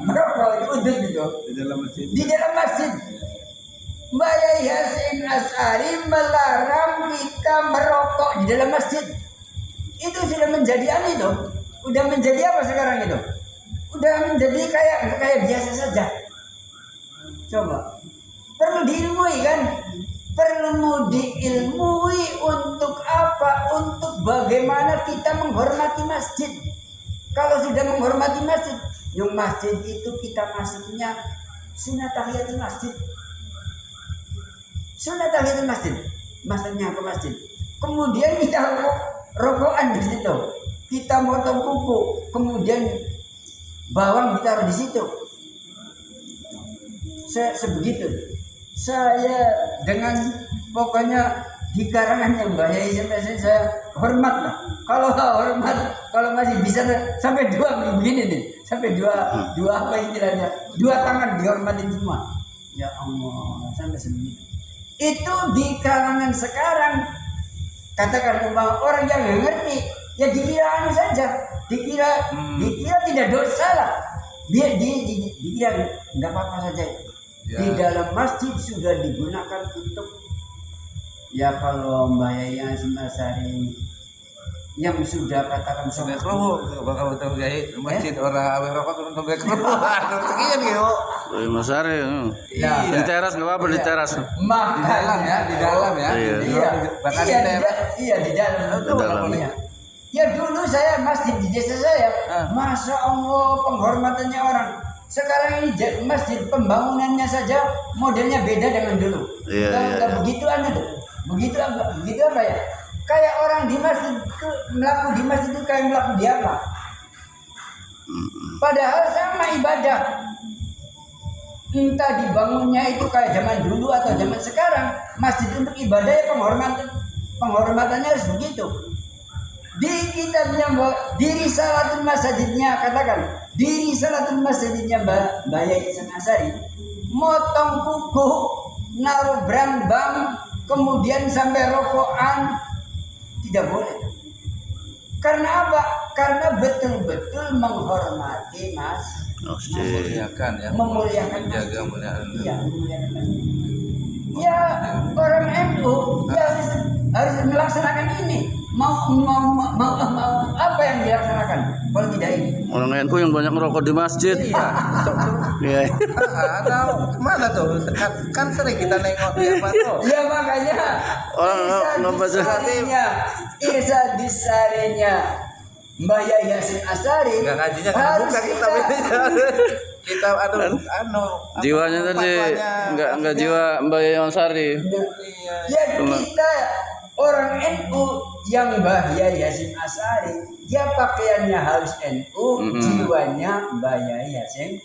merokok di udut gitu. Di dalam masjid. Mbak Yasin Asy'ari melarang kita merokok di dalam masjid. Itu sudah menjadi aneh itu. Udah menjadi apa sekarang itu? Udah menjadi kayak biasa saja. Coba. Perlu diilmui kan? Perlu diilmui untuk apa? Untuk bagaimana kita menghormati masjid. Kalau sudah menghormati masjid, yang masjid itu kita masuknya sunat tahiyatul masjid. Sunat tahiyatul masjid, masuknya ke masjid. Kemudian kita rokokan di situ. Kita motong kuku, kemudian bawang ditaruh di situ. Sebegitu. Saya dengan pokoknya di karangannya Mbak Yai sampai saya hormat lah. Kalau hormat, kalau masih bisa sampai dua begini nih, sampai dua apa istilahnya, dua tangan dihormatin semua. Ya Allah, sampai sebegitu. Itu di kalangan sekarang, katakan umpama orang yang nggak ngerti, ya dikira anu saja, dikira tidak dosa lah. Dikira nggak apa-apa saja. Ya. Di dalam masjid sudah digunakan untuk, ya kalau Mbak Yasin Asy'ari yang sudah katakan sampai kerupuk bakal betul jahit masjid orang awet rokok turun sampai kerupuk sekian gitu. Mas Ari, ya. Di teras nggak apa-apa di teras. Di dalam ya, di dalam ya. Iya di dalam. Ya dulu saya masjid di desa saya, masya Allah penghormatannya orang. Sekarang ini masjid pembangunannya saja modelnya beda dengan dulu. Iya. Begitu aneh tuh. Begitu apa ya? Kayak orang di masjid itu melaku di masjid itu kayak melaku di apa? Padahal sama ibadah. Entah dibangunnya itu kayak zaman dulu atau zaman sekarang, masjid untuk ibadah ya penghormatannya harus begitu. Di kitabnya diri salatul masjidnya katakan, diri salatul masjidnya Mbak Yasin Asy'ari, motong kuku, naruh brambang, kemudian sampai rokokan tidak boleh. Karena apa? Karena betul-betul menghormati memuliakan ya, menjaga muliakan. Iya, memuliakan. Ya orang NU ya harus melaksanakan ini. Mau apa yang dilaksanakan? Kalau tidak ini. Orang NU yang banyak merokok di masjid. Iya. Ada mana tuh? Kan sering kita nengok ya Pak. Iya makanya. Orang baca Isa disarinya Mbak Yasin Asy'ari. Enggak ngajinya kan buka kita jiwanya tadi enggak jiwa Mbak Yasin Asy'ari. Ya kita orang NU yang Mbah Yasin Asy'ari, dia pakaiannya harus NU, jiwanya Mbah Yasin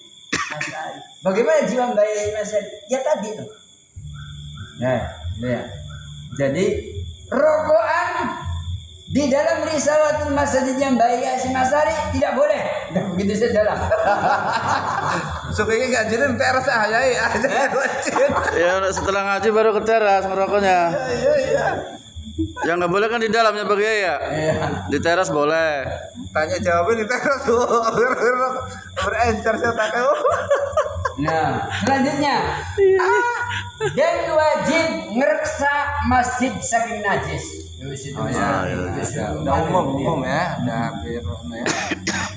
Asy'ari. Bagaimana jiwa Mbah Yasin Asy'ari? Ya tadi tuh. Ya. Jadi rokokan di dalam risalatul masjidnya Mbah Yasin Asy'ari tidak boleh. Nah, begitu saja lah. Supaya nggak jadi teras aja ya. Ya setelah ngaji baru ke teras merokoknya. Iya. Yang nggak boleh kan di dalamnya bagai ya. Di teras boleh. Tanya jawabnya di teras tuh. Berencer saya tahu. Nah, selanjutnya dan wajib ngereksa masjid saking najis. Udah umum ya, udah hampir ya.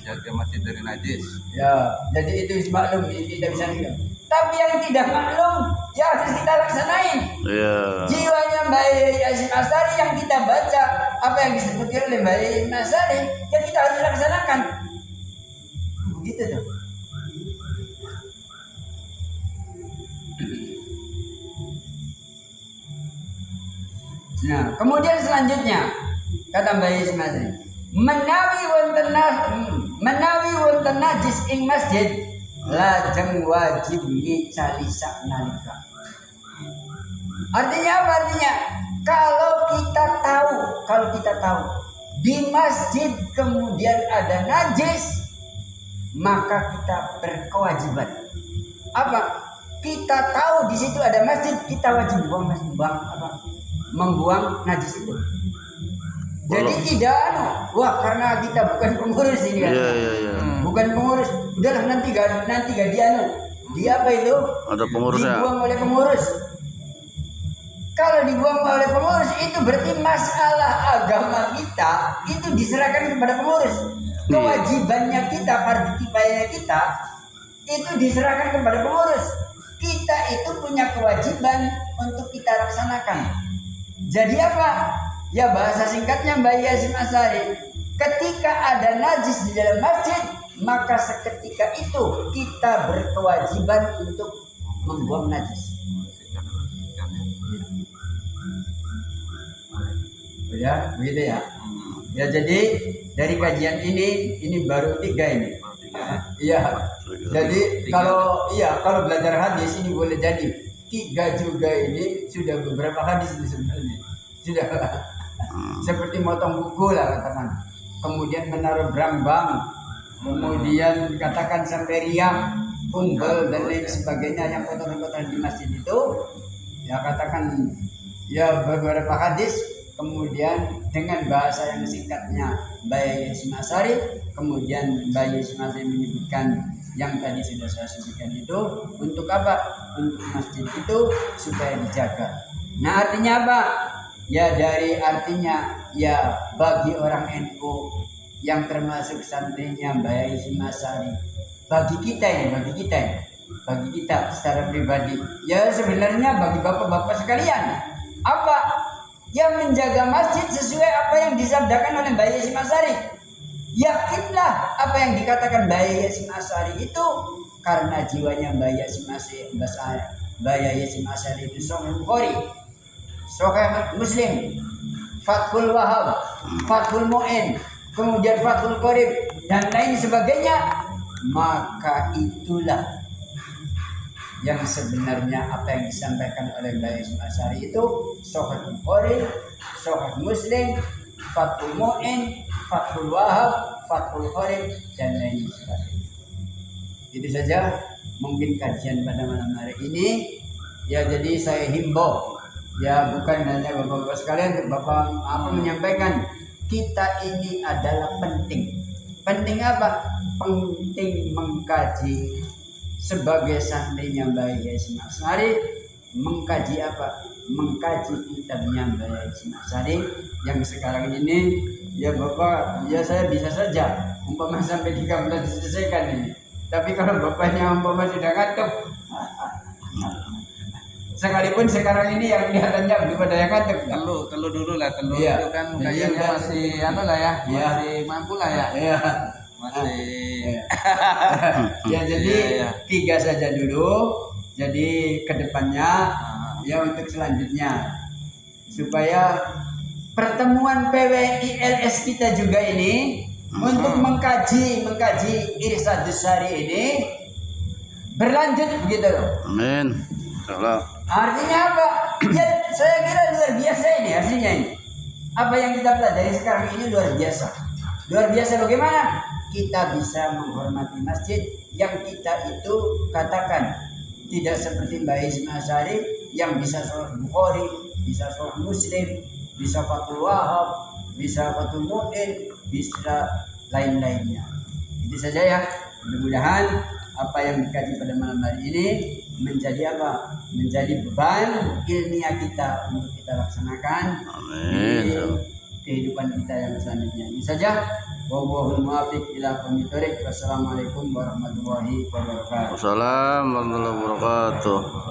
Jaga masjid dari najis. Ya, jadi itu maklum tidak bisa diam. Tapi yang tidak maklum ya harus kita laksanain. Iya. Jiwanya Mbak Yasin Asy'ari yang kita baca, apa yang disebutkan oleh Mbak Yasin Asy'ari, ya kita harus laksanakan. Begitu tuh. Nah, kemudian selanjutnya kata Mbak Yasin Asy'ari, menawi wonten najis ing masjid lajeng wajib ngicali sak nalika. Artinya apa? Artinya kalau kita tahu di masjid kemudian ada najis, maka kita berkewajiban apa? Kita tahu di situ ada masjid, kita wajib membuang najis itu. Jadi tidak karena kita bukan pengurus ini kan. Iya. bukan pengurus. Udahlah nanti gak dia apa itu? Ada pengurusnya. Dibuang oleh pengurus. Kalau dibuang oleh pengurus itu berarti masalah agama kita itu diserahkan kepada pengurus. Kewajibannya kita, fardhu kifayahnya kita itu diserahkan kepada pengurus. Kita itu punya kewajiban untuk kita laksanakan. Jadi apa? Ya bahasa singkatnya Mbak Yasim Asy'ari, ketika ada najis di dalam masjid, maka seketika itu kita berkewajiban untuk membuang najis. Ya, begitu ya. Ya jadi dari kajian ini baru 3 ini. Iya. Jadi kalau belajar hadis ini boleh jadi 3 juga ini sudah beberapa hadis itu sebenarnya. Sudah seperti motong buku lah katakan. Kemudian menaruh brambang, kemudian katakan sampai riang, umbel dan lain sebagainya yang kotoran-kotoran di masjid itu. Ya katakan ya beberapa hadis. Kemudian dengan bahasa yang singkatnya Mbak Yasim Asy'ari, kemudian Mbak Yasim Asy'ari menyebutkan yang tadi sudah saya sebutkan itu untuk apa? Untuk masjid itu supaya dijaga. Nah artinya apa? Ya dari artinya ya bagi orang NU yang termasuk santrinya Mbak Yasim Asy'ari, bagi kita secara pribadi, ya sebenarnya bagi bapak-bapak sekalian, apa? Yang menjaga masjid sesuai apa yang disabdakan oleh Mbak Yasim Asy'ari. Yakinlah apa yang dikatakan Mbak Yasim Asy'ari itu karena jiwanya Mbak Yasim Asy'ari itu Sahih Bukhari, Sahih Muslim, Fathul Wahhab, Fathul Mu'in, kemudian Fathul Qorib dan lain sebagainya, maka itulah yang sebenarnya apa yang disampaikan oleh Mbak Yasim Asy'ari itu Sahih Bukhari, Sahih Muslim, Fathul Mu'in, Fathul Wahhab, Fathul Qorib dan lain sebagainya. Itu saja mungkin kajian pada malam hari ini. Ya jadi saya himbau ya bukan hanya bapak-bapak sekalian, bapak apa menyampaikan kita ini adalah penting. Penting apa? Penting mengkaji. Sebagai santrinya Mbak Yasim Asy'ari mengkaji apa? Mengkaji kitabnya Mbak Yasim Asy'ari yang sekarang ini ya Bapak, ya saya bisa saja umpama sampai 13 diselesaikan ini. Tapi kalau bapaknya umpama sudah ngantuk, sekalipun sekarang ini yang kelihatannya belum ada yang ngantuk. Telu dulu lah, Iya. itu kan kayaknya masih lah ya, Iya. masih mampu lah ya. Iya. Masih Ya jadi 3 saja dulu. Jadi kedepannya ya untuk selanjutnya supaya pertemuan PWILS kita juga ini untuk mengkaji Irsyadus Sari ini berlanjut begitu loh. Amin. Insyaallah. Artinya apa? Ya saya kira luar biasa ini hasilnya ini. Apa yang kita pelajari sekarang ini luar biasa. Luar biasa bagaimana? Kita bisa menghormati masjid yang kita itu katakan tidak seperti Mbak Yasim Asy'ari yang bisa Sahih Bukhari, bisa Sahih Muslim, bisa Fathul Wahhab, bisa Fathul Mu'in, bisa lain-lainnya. Itu saja ya. Mudah-mudahan apa yang dikaji pada malam hari ini menjadi apa? Menjadi beban ilmiah kita untuk kita laksanakan di kehidupan kita yang selanjutnya. Ini saja. Wallahul muwaffiq ila aqwamit thoriq. Wassalamualaikum warahmatullahi wabarakatuh. Wassalamualaikum warahmatullahi wabarakatuh.